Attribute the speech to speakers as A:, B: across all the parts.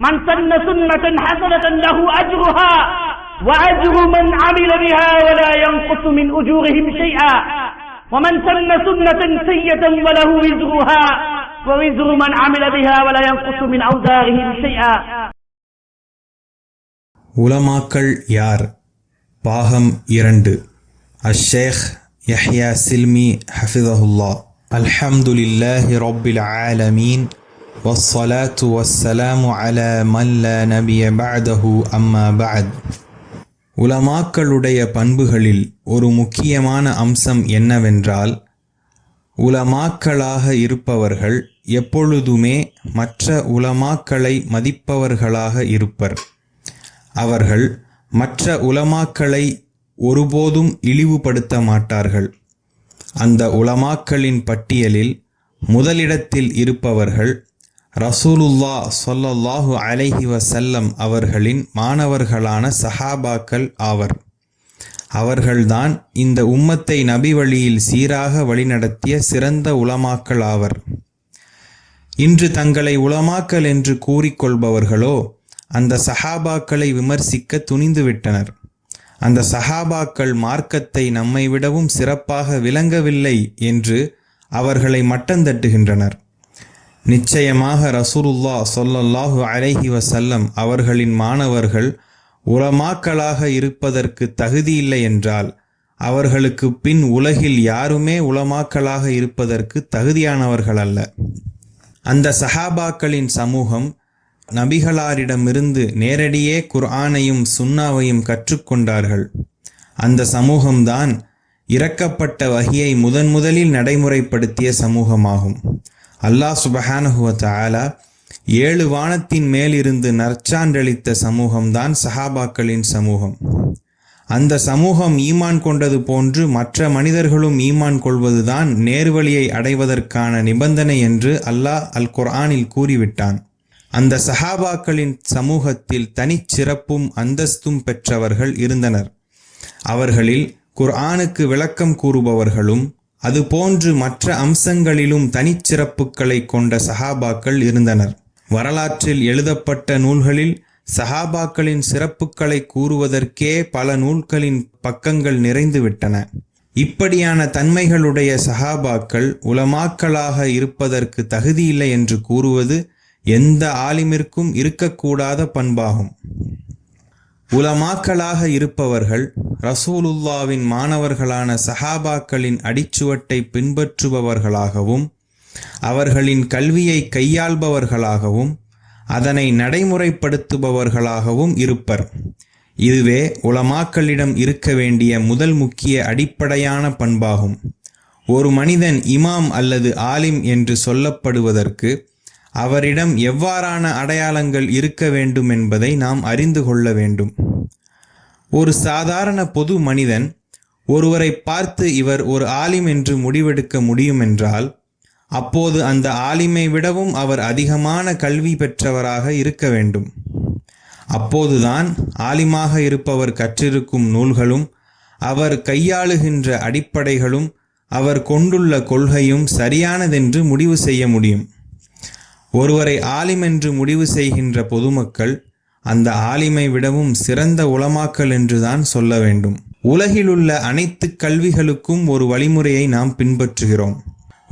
A: من سن سنة حسنة له أجرها وأجر من عمل بها ولا ينقص من أجورهم شيئا ومن سن سنة سيئة وله وزرها ووزر من عمل بها ولا ينقص من أوزارهم شيئا.
B: உலமாக்கள் யார்? பாகம் 2. அஷ்ஷேக் யஹ்யா சில்மி ஹஃபிதஹுல்லாஹ். அல்ஹம்துலில்லாஹி ரப்பில் ஆலமீன் வஸ்ஸலாத்து வஸ்ஸலாமு அலா மன் லா நபிய பஅதஹு அம்மா பஅத். உலமாக்களுடைய பண்புகளில் ஒரு முக்கியமான அம்சம் என்னவென்றால், உலமாக்களாக இருப்பவர்கள் எப்பொழுதுமே மற்ற உலமாக்களை மதிப்பவர்களாக இருப்பர். அவர்கள் மற்ற உலமாக்களை ஒருபோதும் இழிவுபடுத்த மாட்டார்கள். அந்த உலமாக்களின் பட்டியலில் முதலிடத்தில் இருப்பவர்கள் ரசூலுல்லாஹ் ஸல்லல்லாஹு அலைஹி வஸல்லம் அவர்களின் மாணவர்களான சஹாபாக்கள் ஆவர். அவர்கள்தான் இந்த உம்மத்தை நபி வழியில் சீராக வழிநடத்திய சிறந்த உலமாக்கள் ஆவர். இன்று தங்களை உலமாக்கள் என்று கூறிக்கொள்பவர்களோ அந்த சஹாபாக்களை விமர்சிக்க துணிந்துவிட்டனர். அந்த சஹாபாக்கள் மார்க்கத்தை நம்மை விடவும் சிறப்பாக விளங்கவில்லை என்று அவர்களை மட்டந்தட்டுகின்றனர். நிச்சயமாக ரசூலுல்லாஹ் ஸல்லல்லாஹு அலைஹி வஸல்லம் அவர்களின் மாணவர்கள் உலமாக்களாக இருப்பதற்கு தகுதியில்லை என்றால் அவர்களுக்கு பின் உலகில் யாருமே உலமாக்களாக இருப்பதற்கு தகுதியானவர்கள் அல்ல. அந்த சஹாபாக்களின் சமூகம் நபிகளாரிடமிருந்து நேரடியே குர்ஆனையும் சுன்னாவையும் கற்றுக்கொண்டார்கள். அந்த சமூகம்தான் இறக்கப்பட்ட வஹியை முதலில் நடைமுறைப்படுத்திய சமூகமாகும். அல்லாஹ் சுப்ஹானஹு வ தஆலா 7 வானத்தின் மேலிருந்து நற்சான்றளித்த சமூகம்தான் சஹாபாக்களின் சமூகம். அந்த சமூகம் ஈமான் கொண்டது போன்று மற்ற மனிதர்களும் ஈமான் கொள்வதுதான் நேர்வழியை அடைவதற்கான நிபந்தனை என்று அல்லாஹ் அல் குர்ஆனில் கூறிவிட்டான். அந்த சஹாபாக்களின் சமூகத்தில் தனிச்சிறப்பும் அந்தஸ்தும் பெற்றவர்கள் இருந்தனர். அவர்களில் குர்ஆனுக்கு விளக்கம் கூறுபவர்களும் அதுபோன்று மற்ற அம்சங்களிலும் தனிச்சிறப்புகளை கொண்ட சஹாபாக்கள் இருந்தனர். வரலாற்றில் எழுதப்பட்ட நூல்களில் சஹாபாக்களின் சிறப்புகளை கூறுவதற்கே பல நூல்களின் பக்கங்கள் நிறைந்துவிட்டன. இப்படியான தன்மைகளுடைய சஹாபாக்கள் உலமாக்களாக இருப்பதற்கு தகுதியில்லை என்று கூறுவது எந்த ஆலிமிற்கும் இருக்கக்கூடாத பண்பாகும். உலமாக்களாக இருப்பவர்கள் ரசூலுல்லாவின் மாணவர்களான சஹாபாக்களின் அடிச்சுவட்டை பின்பற்றுபவர்களாகவும் அவர்களின் கல்வியை கையாள்பவர்களாகவும் அதனை நடைமுறைப்படுத்துபவர்களாகவும் இருப்பர். இதுவே உலமாக்களிடம் இருக்க வேண்டிய முதல் முக்கிய அடிப்படையான பண்பாகும். ஒரு மனிதன் இமாம் அல்லது ஆலிம் என்று சொல்லப்படுவதற்கு அவரிடம் எவ்வாறான அடையாளங்கள் இருக்க வேண்டும் என்பதை நாம் அறிந்து கொள்ள வேண்டும். ஒரு சாதாரண பொது மனிதன் ஒருவரை பார்த்து இவர் ஒரு ஆலிம் என்று முடிவெடுக்க முடியும் என்றால் அப்போது அந்த ஆலிமை விடவும் அவர் அதிகமான கல்வி பெற்றவராக இருக்க வேண்டும். அப்போதுதான் ஆலிமாக இருப்பவர் கற்றிருக்கும் நூல்களும் அவர் கையாளுகின்ற அடிப்படைகளும் அவர் கொண்டுள்ள கொள்கையும் சரியானதென்று முடிவு செய்ய முடியும். ஒருவரை ஆலிம் என்று முடிவு செய்கின்ற பொதுமக்கள் அந்த ஆலிமை விடவும் சிறந்த உலமாக்கள் என்றுதான் சொல்ல வேண்டும். உலகிலுள்ள அனைத்து கல்விகளுக்கும் ஒரு வழிமுறையை நாம் பின்பற்றுகிறோம்.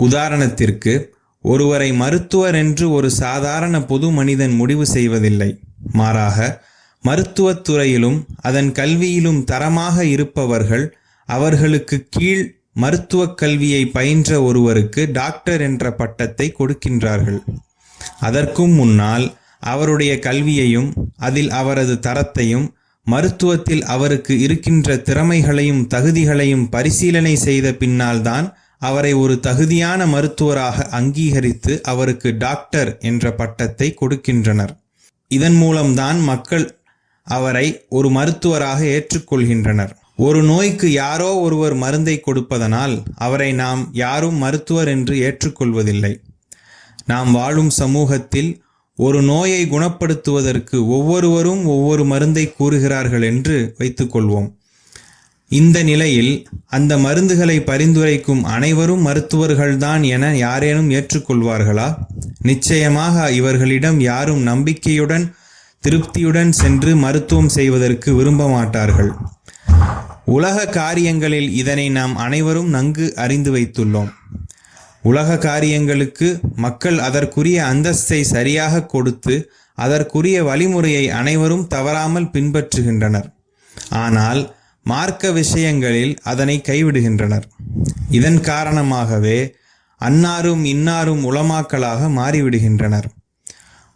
B: உதாரணத்திற்கு, ஒருவரை மருத்துவர் என்று ஒரு சாதாரண பொது மனிதன் முடிவு செய்வதில்லை. மாறாக மருத்துவத்துறையிலும் அதன் கல்வியிலும் தரமாக இருப்பவர்கள் அவர்களுக்கு கீழ் மருத்துவக் கல்வியை பயின்ற ஒருவருக்கு டாக்டர் என்ற பட்டத்தை கொடுக்கின்றார்கள். அதற்கும் முன்னால் அவருடைய கல்வியையும் அதில் அவரது தரத்தையும் மருத்துவத்தில் அவருக்கு இருக்கின்ற திறமைகளையும் தகுதிகளையும் பரிசீலனை செய்த பின்னால்தான் அவரை ஒரு தகுதியான மருத்துவராக அங்கீகரித்து அவருக்கு டாக்டர் என்ற பட்டத்தை கொடுக்கின்றனர். இதன் மூலம்தான் மக்கள் அவரை ஒரு மருத்துவராக ஏற்றுக்கொள்கின்றனர். ஒரு நோய்க்கு யாரோ ஒருவர் மருந்தை கொடுப்பதனால் அவரை நாம் யாரும் மருத்துவர் என்று ஏற்றுக்கொள்வதில்லை. நாம் வாழும் சமூகத்தில் ஒரு நோயை குணப்படுத்துவதற்கு ஒவ்வொருவரும் ஒவ்வொரு மருந்தை கூறுகிறார்கள் என்று வைத்துக்கொள்வோம். இந்த நிலையில் அந்த மருந்துகளை பரிந்துரைக்கும் அனைவரும் மருத்துவர்கள்தான் என யாரேனும் ஏற்றுக்கொள்வார்களா? நிச்சயமாக இவர்களிடம் யாரும் நம்பிக்கையுடன் திருப்தியுடன் சென்று மருத்துவம் செய்வதற்கு விரும்ப மாட்டார்கள். உலக காரியங்களில் இதனை நாம் அனைவரும் நன்கு அறிந்து வைத்துள்ளோம். உலக காரியங்களுக்கு மக்கள் அதற்குரிய அந்தஸ்தை சரியாக கொடுத்து அதற்குரிய வழிமுறையை அனைவரும் தவறாமல் பின்பற்றுகின்றனர். ஆனால் மார்க்க விஷயங்களில் அதனை கைவிடுகின்றனர். இதன் காரணமாகவே அன்னாரும் இன்னாரும் உலமாக்களாக மாறிவிடுகின்றனர்.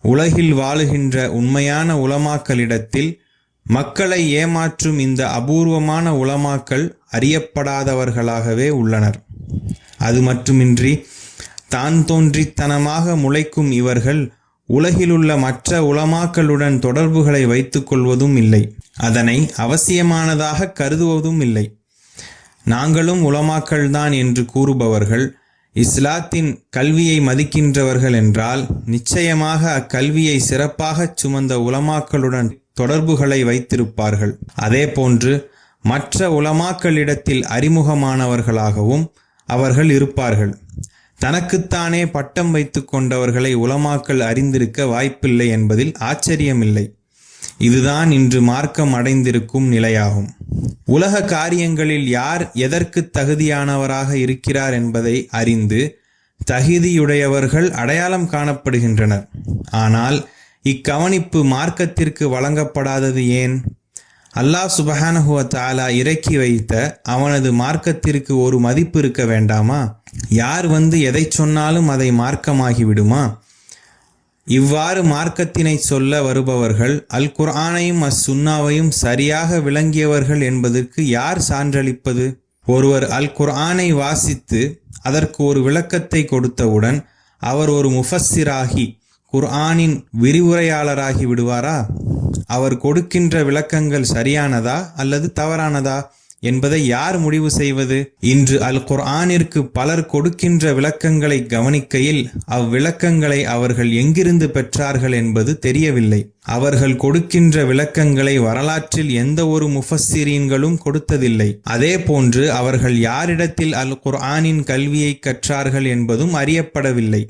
B: உலகில் வாழுகின்ற உண்மையான உலமாக்களிடத்தில் மக்களை ஏமாற்றும் இந்த அபூர்வமான உலமாக்கள் அறியப்படாதவர்களாகவே உள்ளனர். அது மட்டுமின்றி தான் தோன்றித்தனமாக முளைக்கும் இவர்கள் உலகிலுள்ள மற்ற உலமாக்களுடன் தொடர்புகளை வைத்துக் கொள்வதும் இல்லை, அதனை அவசியமானதாக கருதுவதும் இல்லை. நாங்களும் உலமாக்கள்தான் என்று கூறுபவர்கள் இஸ்லாத்தின் கல்வியை மதிக்கின்றவர்கள் என்றால் நிச்சயமாக அக்கல்வியை சிறப்பாக சுமந்த உலமாக்களுடன் தொடர்புகளை வைத்திருப்பார்கள். அதேபோன்று மற்ற உலமாக்களிடத்தில் அறிமுகமானவர்களாகவும் அவர்கள் இருப்பார்கள். தனக்குத்தானே பட்டம் வைத்து கொண்டவர்களை உலமாக்கள் அறிந்திருக்க வாய்ப்பில்லை என்பதில் ஆச்சரியமில்லை. இதுதான் இன்று மார்க்கம் அடைந்திருக்கும் நிலையாகும். உலக காரியங்களில் யார் எதற்கு தகுதியானவராக இருக்கிறார் என்பதை அறிந்து தகுதியுடையவர்கள் அடையாளம் காணப்படுகின்றனர். ஆனால் இக்கவனிப்பு மார்க்கத்திற்கு வழங்கப்படாதது ஏன்? அல்லாஹ் சுப்ஹானஹு வ தஆலா இறக்கி வைத்த அவனது மார்க்கத்திற்கு ஒரு மதிப்பு இருக்க வேண்டாமா? யார் வந்து எதை சொன்னாலும் அதை மார்க்கமாகிவிடுமா? இவ்வாறு மார்க்கத்தினை சொல்ல வருபவர்கள் அல் குர்ஆனையும் சுன்னாவையும் சரியாக விளங்கியவர்கள் என்பதற்கு யார் சான்றளிப்பது? ஒருவர் அல் குர்ஆனை வாசித்து அதற்கு ஒரு விளக்கத்தை கொடுத்தவுடன் அவர் ஒரு முஃபஸ்ஸிராகி குர்ஆனின் விரிவுரையாளராகி விடுவாரா? அவர் கொடுக்கின்ற விளக்கங்கள் சரியானதா அல்லது தவறானதா என்பதை யார் முடிவு செய்வது? இன்று அல் குர்ஆனிற்கு பலர் கொடுக்கின்ற விளக்கங்களை கவனிக்கையில் அவ்விளக்கங்களை அவர்கள் எங்கிருந்து பெற்றார்கள் என்பது தெரியவில்லை. அவர்கள் கொடுக்கின்ற விளக்கங்களை வரலாற்றில் எந்த ஒரு முஃபஸ்ஸிரீன்களும் கொடுத்ததில்லை. அதே போன்று அவர்கள் யாரிடத்தில் அல் குர்ஆனின் கல்வியை கற்றார்கள் என்பதும் அறியப்படவில்லை.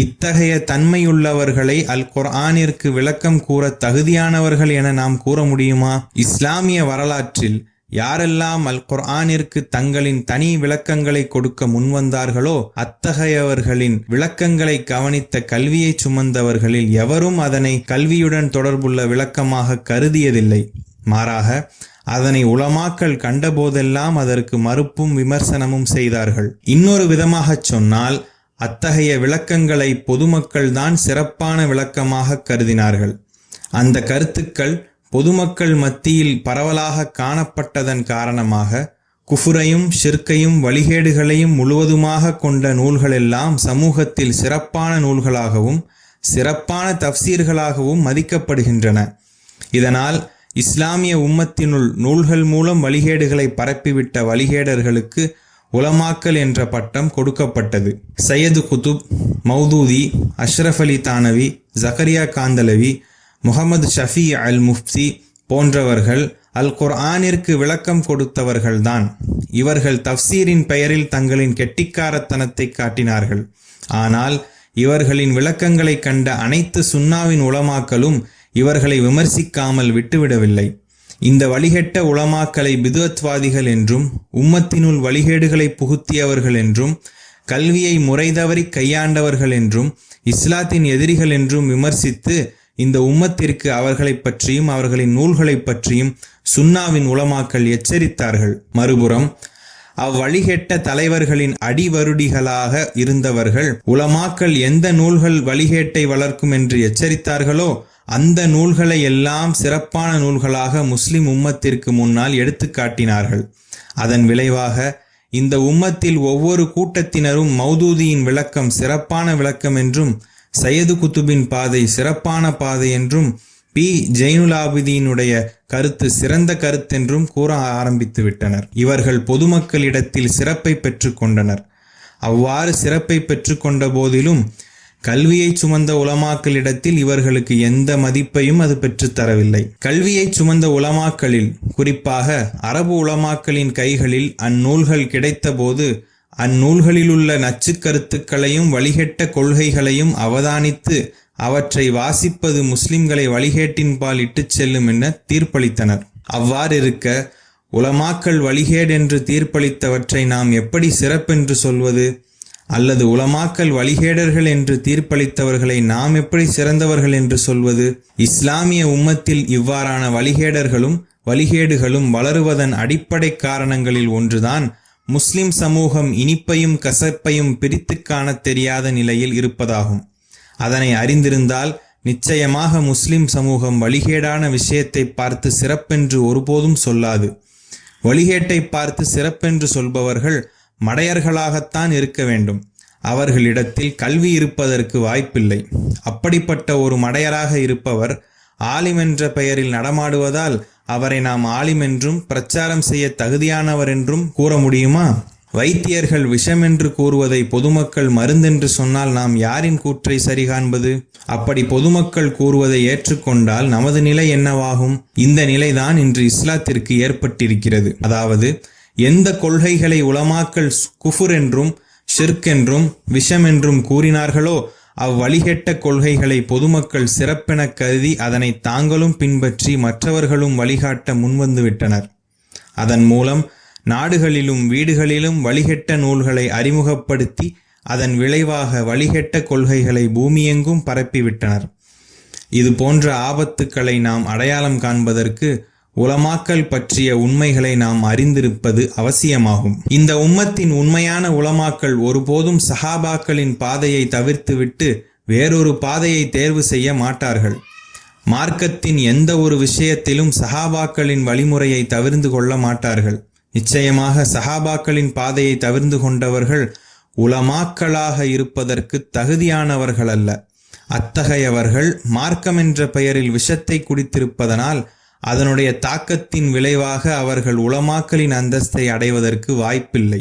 B: இத்தகைய தன்மையுள்ளவர்களை அல் குர்ஆனிற்கு விளக்கம் கூற தகுதியானவர்கள் என நாம் கூற முடியுமா? இஸ்லாமிய வரலாற்றில் யாரெல்லாம் அல் குர்ஆனிற்கு தங்களின் தனி விளக்கங்களை கொடுக்க முன்வந்தார்களோ அத்தகையவர்களின் விளக்கங்களை கவனித்த கல்வியை சுமந்தவர்களில் எவரும் அதனை கல்வியுடன் தொடர்புள்ள விளக்கமாக கருதியதில்லை. மாறாக அதனை உலமாக்கள் கண்டபோதெல்லாம் அதற்கு மறுப்பும் விமர்சனமும் செய்தார்கள். இன்னொரு விதமாகச் சொன்னால் அத்தகைய விளக்கங்களை பொதுமக்கள் தான் சிறப்பான விளக்கமாக கருதினார்கள். அந்த கருத்துக்கள் பொதுமக்கள் மத்தியில் பரவலாக காணப்பட்டதன் காரணமாக குஃபுரையும் ஷிர்கையும் வழிகேடுகளையும் முழுவதுமாக கொண்ட நூல்களெல்லாம் சமூகத்தில் சிறப்பான நூல்களாகவும் சிறப்பான தஃப்சீர்களாகவும் மதிக்கப்படுகின்றன. இதனால் இஸ்லாமிய உம்மத்தினுள் நூல்கள் மூலம் வழிகேடுகளை பரப்பிவிட்ட வழிகேடர்களுக்கு உலமாக்கல் என்ற பட்டம் கொடுக்கப்பட்டது. சையது குதுப், மௌதூதி, அஷ்ரஃப் அலி தானவி, ஜக்கரியா காந்தலவி, முகமது ஷஃபி அல் முஃப்தி போன்றவர்கள் அல் குர்ஆனிற்கு விளக்கம் கொடுத்தவர்கள்தான். இவர்கள் தஃப்சீரின் பெயரில் தங்களின் கெட்டிக்காரத்தனத்தை காட்டினார்கள். ஆனால் இவர்களின் விளக்கங்களை கண்ட அனைத்து சுன்னாவின் உலமாக்களும் இவர்களை விமர்சிக்காமல் விட்டுவிடவில்லை. இந்த வழிகெட்ட உலமாக்களை பிதுஅத்வாதிகள் என்றும் உம்மத்தினுள் வழிகேடுகளை புகுத்தியவர்கள் என்றும் கல்வியை முறைதவறி கையாண்டவர்கள் என்றும் இஸ்லாத்தின் எதிரிகள் என்றும் விமர்சித்து இந்த உம்மத்திற்கு அவர்களை பற்றியும் அவர்களின் நூல்களை பற்றியும் சுன்னாவின் உலமாக்கள் எச்சரித்தார்கள். மறுபுறம் அவ்வழிகெட்ட தலைவர்களின் அடிவருடிகளாக இருந்தவர்கள் உலமாக்கள் எந்த நூல்கள் வழிகேட்டை வளர்க்கும் என்று எச்சரித்தார்களோ அந்த நூல்களை எல்லாம் சிறப்பான நூல்களாக முஸ்லிம் உம்மத்திற்கு முன்னால் எடுத்து காட்டினார்கள். அதன் விளைவாக இந்த உம்மத்தில் ஒவ்வொரு கூட்டத்தினரும் மௌதூதியின் விளக்கம் சிறப்பான விளக்கம் என்றும் சையது குத்துபின் பாதை சிறப்பான பாதை என்றும் பி ஜெய்னுல் ஆபிதீனுடைய கருத்து சிறந்த கருத்தென்றும் கூற ஆரம்பித்து விட்டனர். இவர்கள் பொதுமக்களிடத்தில் சிறப்பை பெற்று கொண்டனர். அவ்வாறு சிறப்பை பெற்று கொண்ட போதிலும் கல்வியை சுமந்த உலமாக்களிடத்தில் இவர்களுக்கு எந்த மதிப்பையும் அது பெற்றுத்தரவில்லை. கல்வியை சுமந்த உலமாக்களில் குறிப்பாக அரபு உலமாக்களின் கைகளில் அந்நூல்கள் கிடைத்த போது அந்நூல்களிலுள்ள நச்சு கருத்துக்களையும் வழிகெட்ட கொள்கைகளையும் அவதானித்து அவற்றை வாசிப்பது முஸ்லிம்களை வழிகேட்டின்பால் இட்டுச் செல்லும் என தீர்ப்பளித்தனர். அவ்வாறிருக்க உலமாக்கள் வழிகேடென்று தீர்ப்பளித்தவற்றை நாம் எப்படி சிறப்பென்று சொல்வது? அல்லது உலமாக்கள் வழிகேடர்கள் என்று தீர்ப்பளித்தவர்களை நாம் எப்படி சிறந்தவர்கள் என்று சொல்வது? இஸ்லாமிய உம்மத்தில் இவ்வாறான வழிகேடுகளும் வளருவதன் அடிப்படை காரணங்களில் ஒன்றுதான் முஸ்லிம் சமூகம் இனிப்பையும் கசப்பையும் பிரித்து காண தெரியாத நிலையில் இருப்பதாகும். அதனை அறிந்திருந்தால் நிச்சயமாக முஸ்லிம் சமூகம் வழிகேடான விஷயத்தை பார்த்து சிறப்பென்று ஒருபோதும் சொல்லாது. வழிகேட்டை பார்த்து சிறப்பென்று சொல்பவர்கள் மடையர்களாகத்தான் இருக்க வேண்டும். அவர்களிடத்தில் கல்வி இருப்பதற்கு வாய்ப்பில்லை. அப்படிப்பட்ட ஒரு மடையராக இருப்பவர் ஆலிம் என்ற பெயரில் நடமாடுவதால் அவரை நாம் ஆலிம் என்றும் பிரச்சாரம் செய்ய தகுதியானவர் என்றும் கூற முடியுமா? வைத்தியர்கள் விஷம் என்று கூறுவதை பொதுமக்கள் மருந்தென்று சொன்னால் நாம் யாரின் கூற்றை சரிகாண்பது? அப்படி பொதுமக்கள் கூறுவதை ஏற்றுக்கொண்டால் நமது நிலை என்னவாகும்? இந்த நிலைதான் இன்று இஸ்லாத்திற்கு ஏற்பட்டிருக்கிறது. அதாவது எந்த கொள்கைகளை உலமாக்கள் குஃபுர் என்றும் ஷிர்க் என்றும் விஷம் என்றும் கூறினார்களோ அவ்வழிகெட்ட கொள்கைகளை பொதுமக்கள் சிறப்பென கருதி அதனை தாங்களும் பின்பற்றி மற்றவர்களும் வழிகாட்ட முன்வந்துவிட்டனர். அதன் மூலம் நாடுகளிலும் வீடுகளிலும் வழிகெட்ட நூல்களை அறிமுகப்படுத்தி அதன் விளைவாக வழிகெட்ட கொள்கைகளை பூமியெங்கும் பரப்பிவிட்டனர். இது போன்ற ஆபத்துக்களை நாம் அடையாளம் காண்பதற்கு உலமாக்கல் பற்றிய உண்மைகளை நாம் அறிந்திருப்பது அவசியமாகும். இந்த உம்மத்தின் உண்மையான உலமாக்கள் ஒருபோதும் சஹாபாக்களின் பாதையை தவிர்த்துவிட்டு வேறொரு பாதையை தேர்வு செய்ய மாட்டார்கள். மார்க்கத்தின் எந்த ஒரு விஷயத்திலும் சஹாபாக்களின் வழிமுறையை தவிர்த்து கொள்ள மாட்டார்கள். நிச்சயமாக சஹாபாக்களின் பாதையை தவிர்த்து கொண்டவர்கள் உலமாக்களாக இருப்பதற்கு தகுதியானவர்கள் அல்ல. அத்தகையவர்கள் மார்க்கம் என்ற பெயரில் விஷத்தை குடித்திருப்பதனால் அதனுடைய தாக்கத்தின் விளைவாக அவர்கள் உலமாக்களின் அந்தஸ்தை அடைவதற்கு வாய்ப்பில்லை.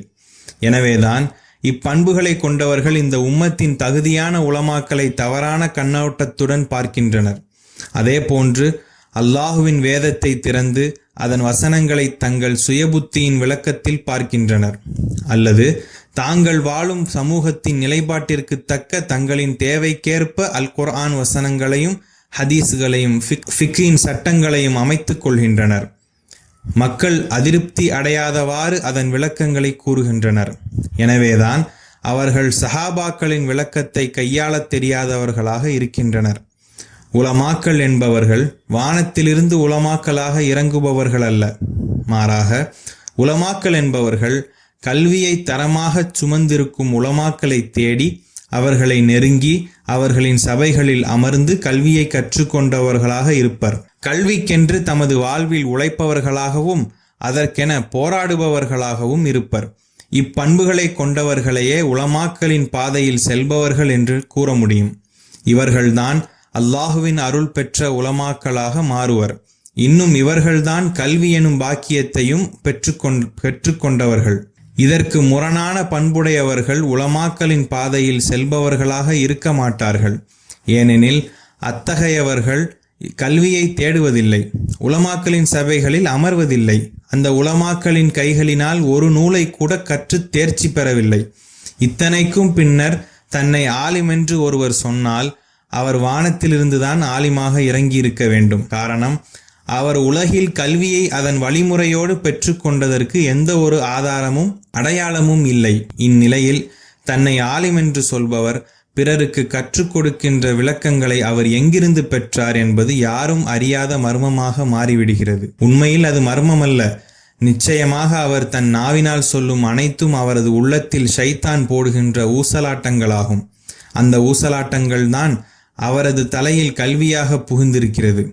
B: எனவேதான் இப்பண்புகளை கொண்டவர்கள் இந்த உம்மத்தின் தகுதியான உலமாக்களை தவறான கண்ணோட்டத்துடன் பார்க்கின்றனர். அதே போன்று அல்லாஹுவின் வேதத்தை திறந்து அதன் வசனங்களை தங்கள் சுயபுத்தியின் விளக்கத்தில் பார்க்கின்றனர். அல்லது தாங்கள் வாழும் சமூகத்தின் நிலைப்பாட்டிற்கு தக்க தங்களின் தேவைக்கேற்ப அல் குர்ஆன் வசனங்களையும் ஹதீஸ்களையும் ஃபிக்ஹின் சட்டங்களையும் அமைத்துக் கொள்கின்றனர். மக்கள் அதிருப்தி அடையாதவாறு அதன் விளக்கங்களை கூறுகின்றனர். எனவேதான் அவர்கள் சஹாபாக்களின் விளக்கத்தை கையாளத் தெரியாதவர்களாக இருக்கின்றனர். உலமாக்கள் என்பவர்கள் வானத்திலிருந்து உலமாக்களாக இறங்குபவர்கள் அல்ல. மாறாக உலமாக்கள் என்பவர்கள் கல்வியை தரமாக சுமந்திருக்கும் உலமாக்களை தேடி அவர்களை நெருங்கி அவர்களின் சபைகளில் அமர்ந்து கல்வியை கற்றுக்கொண்டவர்களாக இருப்பர். கல்விக்கென்று தமது வாழ்வில் உழைப்பவர்களாகவும் அதற்கென போராடுபவர்களாகவும் இருப்பர். இப்பண்புகளை கொண்டவர்களையே உலமாக்களின் பாதையில் செல்பவர்கள் என்று கூற முடியும். இவர்கள்தான் அல்லாஹுவின் அருள் பெற்ற உலமாக்களாக மாறுவர். இன்னும் இவர்கள்தான் கல்வி எனும் பாக்கியத்தையும் பெற்றுக்கொண்டவர்கள். இதற்கு முரணான பண்புடையவர்கள் உலமாக்களின் பாதையில் செல்பவர்களாக இருக்க மாட்டார்கள். ஏனெனில் அத்தகையவர்கள் கல்வியை தேடுவதில்லை, உலமாக்களின் சபைகளில் அமர்வதில்லை, அந்த உலமாக்களின் கைகளினால் ஒரு நூலை கூட கற்று தேர்ச்சி பெறவில்லை. இத்தனைக்கும் பின்னர் தன்னை ஆலிம் என்று ஒருவர் சொன்னால் அவர் வானத்திலிருந்துதான் ஆலிமாக இறங்கியிருக்க வேண்டும். காரணம், அவர் உலகில் கல்வியை அதன் வழிமுறையோடு பெற்றுக்கொண்டதற்கு எந்த ஒரு ஆதாரமும் அடையாளமும் இல்லை. இந்நிலையில் தன்னை ஆலிம் என்று சொல்பவர் பிறருக்கு கற்றுக் கொடுக்கின்ற விளக்கங்களை அவர் எங்கிருந்து பெற்றார் என்பது யாரும் அறியாத மர்மமாக மாறிவிடுகிறது. உண்மையில் அது மர்மமல்ல. நிச்சயமாக அவர் தன் நாவினால் சொல்லும் அனைத்தும் அவரது உள்ளத்தில் ஷைத்தான் போடுகின்ற ஊசலாட்டங்களாகும். அந்த ஊசலாட்டங்கள் தான் அவரது தலையில் கல்வியாக புகுந்திருக்கிறது.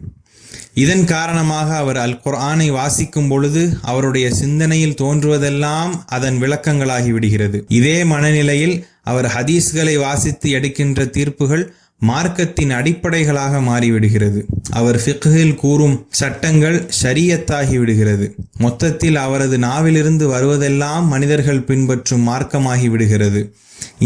B: இதன் காரணமாக அவர் அல் குர்ஆனை வாசிக்கும் பொழுது அவருடைய சிந்தனையில் தோன்றுவதெல்லாம் அதன் விளக்கங்களாகி விடுகிறது. இதே மனநிலையில் அவர் ஹதீஸ்களை வாசித்து எடுக்கின்ற தீர்ப்புகள் மார்க்கத்தின் அடிப்படைகளாக மாறிவிடுகிறது. அவர் ஃபிக்ஹில் கூறும் சட்டங்கள் ஷரியத்தாகி விடுகிறது. மொத்தத்தில் அவரது நாவிலிருந்து வருவதெல்லாம் மனிதர்கள் பின்பற்றும் மார்க்கமாகி விடுகிறது.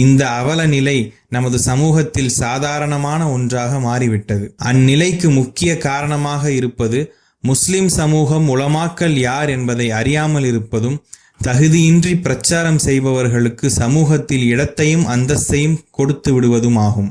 B: இந்த அவல நிலை நமது சமூகத்தில் சாதாரணமான ஒன்றாக மாறிவிட்டது. அந்நிலைக்கு முக்கிய காரணமாக இருப்பது முஸ்லிம் சமூகம் உலமாக்கல் யார் என்பதை அறியாமல் இருப்பதும், தகுதியின்றி பிரச்சாரம் செய்பவர்களுக்கு சமூகத்தில் இடத்தையும் அந்தஸ்தையும் கொடுத்து விடுவதும் ஆகும்.